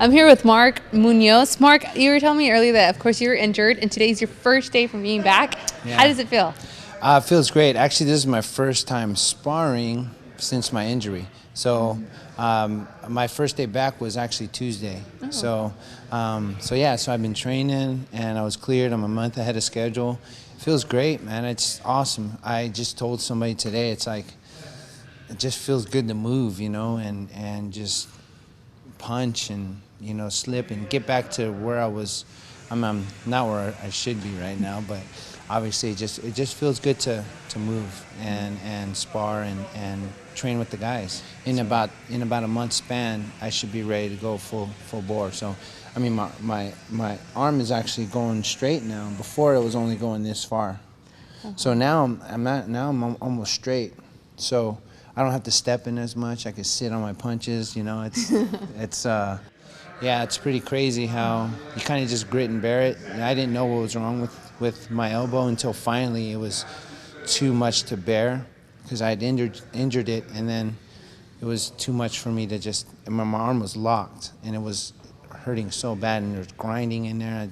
I'm here with Mark Munoz. Mark, you were telling me earlier that, of course, you were injured, and today's your first day from being back. Yeah. How does it feel? It feels great. Actually, this is my first time sparring since my injury. So my first day back was actually Tuesday. Oh. So I've been training, and I was cleared. I'm a month ahead of schedule. It feels great, man. It's awesome. I just told somebody today, it's like, it just feels good to move, and just punch and, slip and get back to where I was. I'm not where I should be right now, but obviously it just feels good to move and spar and train with the guys. In about a month span, I should be ready to go full bore. So, I mean, my arm is actually going straight now. Before it was only going this far. So now I'm almost straight. So I don't have to step in as much. I can sit on my punches. It's pretty crazy how you kind of just grit and bear it. And I didn't know what was wrong with my elbow until finally it was too much to bear, because I had injured it, and then it was too much for me to just. My arm was locked, and it was hurting so bad, and there was grinding in there.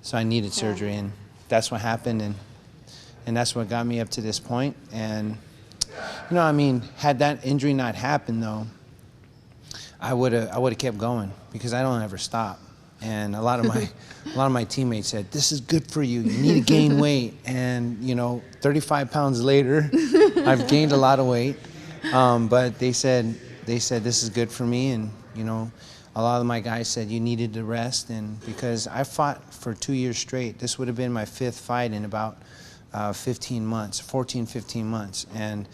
So I needed surgery, and that's what happened, and that's what got me up to this point. And had that injury not happened, though, I would have kept going, because I don't ever stop. And a lot of my teammates said, "This is good for you. You need to gain weight." And 35 pounds later, I've gained a lot of weight. But they said this is good for me, and a lot of my guys said you needed to rest, and because I fought for 2 years straight. This would have been my 5th fight in about 15 months, 14, 15 months, and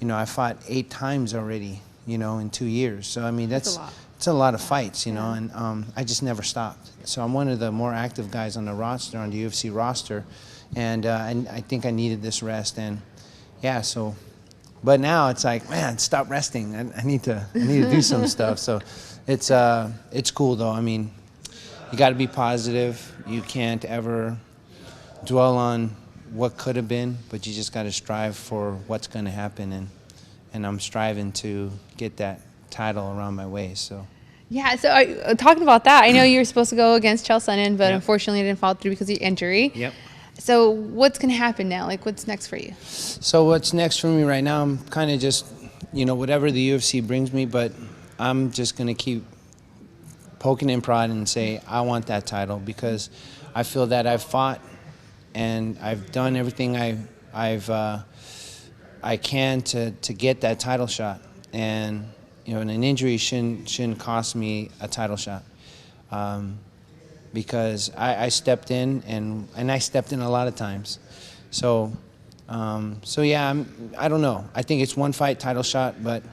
I fought 8 times already, in 2 years. So I mean it's a lot of fights, and I just never stopped. So I'm one of the more active guys on the roster, on the UFC roster, and I think I needed this rest, and so. But now it's like, man, stop resting. I need to do some stuff. So it's cool though. I mean, you got to be positive. You can't ever dwell on what could have been, but you just got to strive for what's going to happen, and I'm striving to get that title around my waist. So. Yeah, so talking about that, I know you were supposed to go against Chael Sonnen, but Yep. Unfortunately it didn't fall through because of your injury. Yep. So what's going to happen now? Like, what's next for you? So what's next for me right now, I'm kind of just, whatever the UFC brings me, but I'm just going to keep poking and prodding and say, I want that title, because I feel that I've fought and I've done everything I can to get that title shot. And, an injury shouldn't cost me a title shot. Because I stepped in, and I stepped in a lot of times. So yeah, I don't know. I think it's one fight title shot, but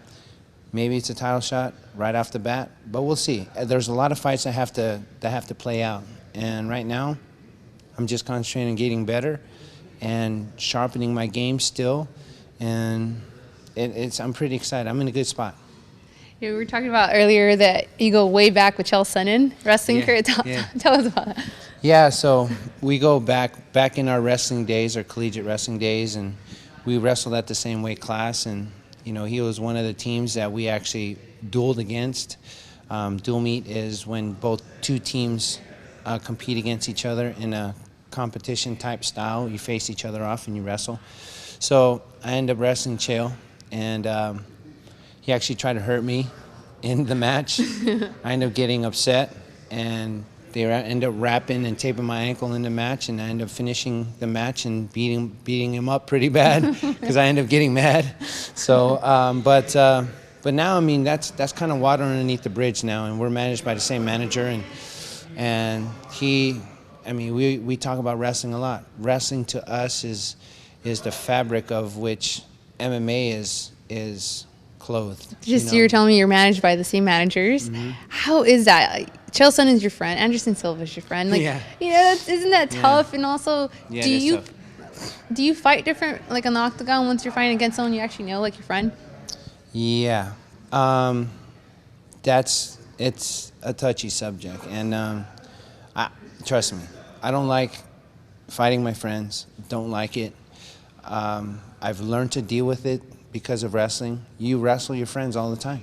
maybe it's a title shot right off the bat. But we'll see. There's a lot of fights that have to play out, and right now, I'm just concentrating on getting better and sharpening my game still, and I'm pretty excited. I'm in a good spot. We were talking about earlier that you go way back with Chael Sonnen, wrestling career. Tell us about that. Yeah, so we go back in our wrestling days, our collegiate wrestling days, and we wrestled at the same weight class. And he was one of the teams that we actually dueled against. Dual meet is when two teams compete against each other in a competition type style. You face each other off and you wrestle. So I ended up wrestling Chael, and he actually tried to hurt me in the match. I ended up getting upset, and they ended up wrapping and taping my ankle in the match, and I ended up finishing the match and beating him up pretty bad because I ended up getting mad. So, but now, I mean, that's kind of water underneath the bridge now, and we're managed by the same manager, and he, I mean, we talk about wrestling a lot. Wrestling to us is the fabric of which MMA is clothed. You're telling me you're managed by the same managers. Mm-hmm. How is that? Chael Sonnen's your friend. Anderson Silva's your friend. Isn't that tough? Yeah. And also, do you fight different, like on the octagon, once you're fighting against someone you actually know, like your friend? Yeah, it's a touchy subject, and trust me, I don't like fighting my friends. Don't like it. I've learned to deal with it because of wrestling. You wrestle your friends all the time.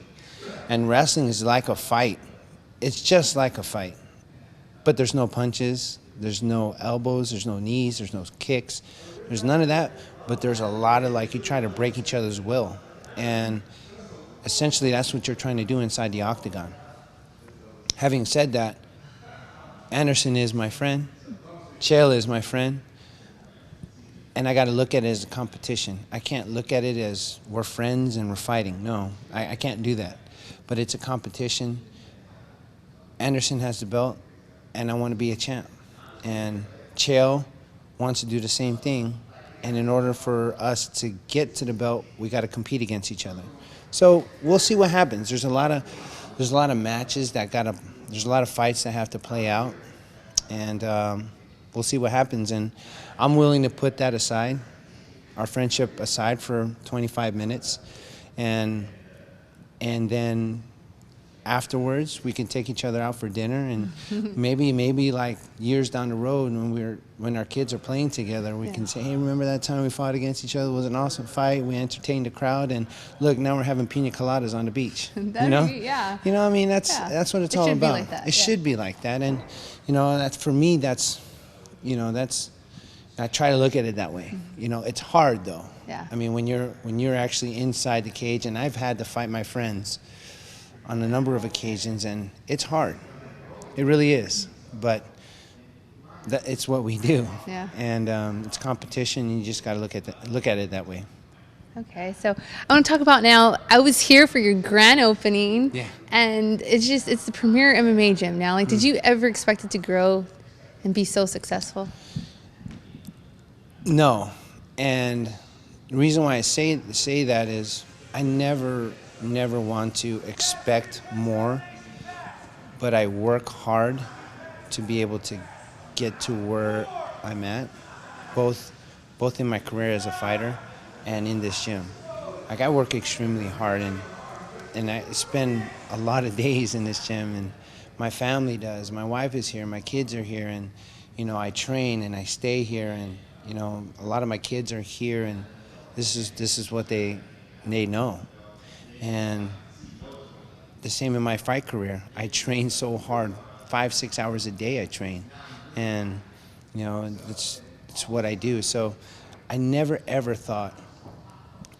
And wrestling is like a fight. it's just like a fight, but there's no punches, there's no elbows, there's no knees, there's no kicks, there's none of that, but there's a lot of, like, you try to break each other's will, and essentially that's what you're trying to do inside the octagon. Having said that, Anderson is my friend, Chael is my friend, and I got to look at it as a competition. I can't look at it as we're friends and we're fighting. No, I can't do that. But it's a competition. Anderson has the belt, and I want to be a champ. And Chael wants to do the same thing. And in order for us to get to the belt, we got to compete against each other. So we'll see what happens. There's a lot of matches that there's a lot of fights that have to play out, and we'll see what happens. And I'm willing to put that aside, our friendship aside, for 25 minutes, and then afterwards we can take each other out for dinner, and maybe like years down the road when our kids are playing together, we can say, hey, remember that time we fought against each other? It was an awesome fight. We entertained the crowd, and look, now we're having pina coladas on the beach. You know? You know, I mean, that's what it's all about. Like that, it should be like that, and you know, that's, for me, that's, you know, that's, I try to look at it that way. You know, it's hard though. Yeah. I mean, when you're actually inside the cage, and I've had to fight my friends on a number of occasions, and it's hard. It really is. But it's what we do. Yeah. And it's competition, and you just got to look at it that way. Okay, so I want to talk about now, I was here for your grand opening. Yeah. And it's the premier MMA gym now. Like, did you ever expect it to grow and be so successful? No. And the reason why I say that is I never want to expect more, but I work hard to be able to get to where I'm at, both in my career as a fighter and in this gym. Like, I work extremely hard, and I spend a lot of days in this gym, and my family does. My wife is here, my kids are here, and you know, I train and I stay here, and you know, a lot of my kids are here, and this is what they know. And the same in my fight career. I train so hard, 5-6 hours a day I train, and you know, it's what I do. So I never ever thought,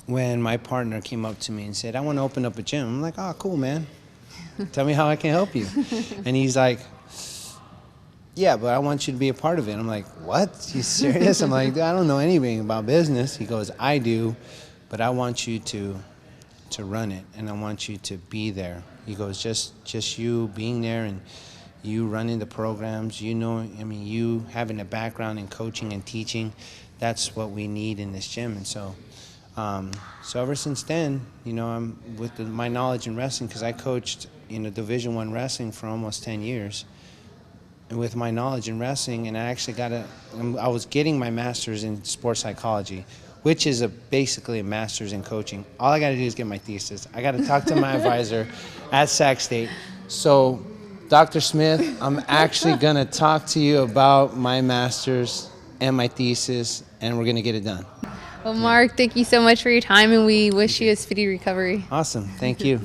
when my partner came up to me and said, I want to open up a gym, I'm like, oh, cool, man. Tell me how I can help you. And he's like, yeah, but I want you to be a part of it. I'm like, what? You serious? I'm like, I don't know anything about business. He goes, I do, but I want you to run it, and I want you to be there. He goes, just you being there and you running the programs, you know, I mean, you having a background in coaching and teaching, that's what we need in this gym. And so ever since then, you know, I'm with my knowledge in wrestling, because I coached, you know, Division I wrestling for almost 10 years. And with my knowledge in wrestling, and I actually I was getting my master's in sports psychology, which is basically a master's in coaching. All I got to do is get my thesis. I got to talk to my advisor at Sac State. So, Dr. Smith, I'm actually going to talk to you about my master's and my thesis, and we're going to get it done. Well, Mark, thank you so much for your time, and we wish you a speedy recovery. Awesome. Thank you.